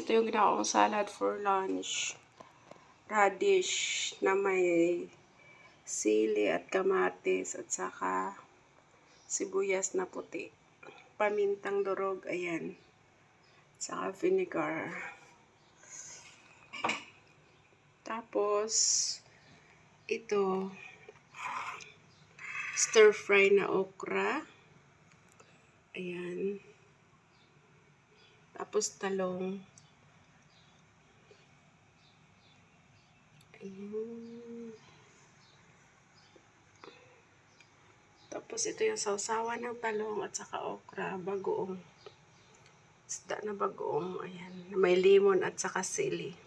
ito yung ginawa kong salad for lunch. Radish na may sili at kamatis at saka sibuyas na puti. Pamintang durog, ayan. Saka vinegar. Tapos, ito, stir fry na okra. Ayan. Tapos talong. Ayan. Tapos ito yung sausawan ng talong at saka okra, bagoong. Isda na bagoong. Ayan. May limon at saka sili.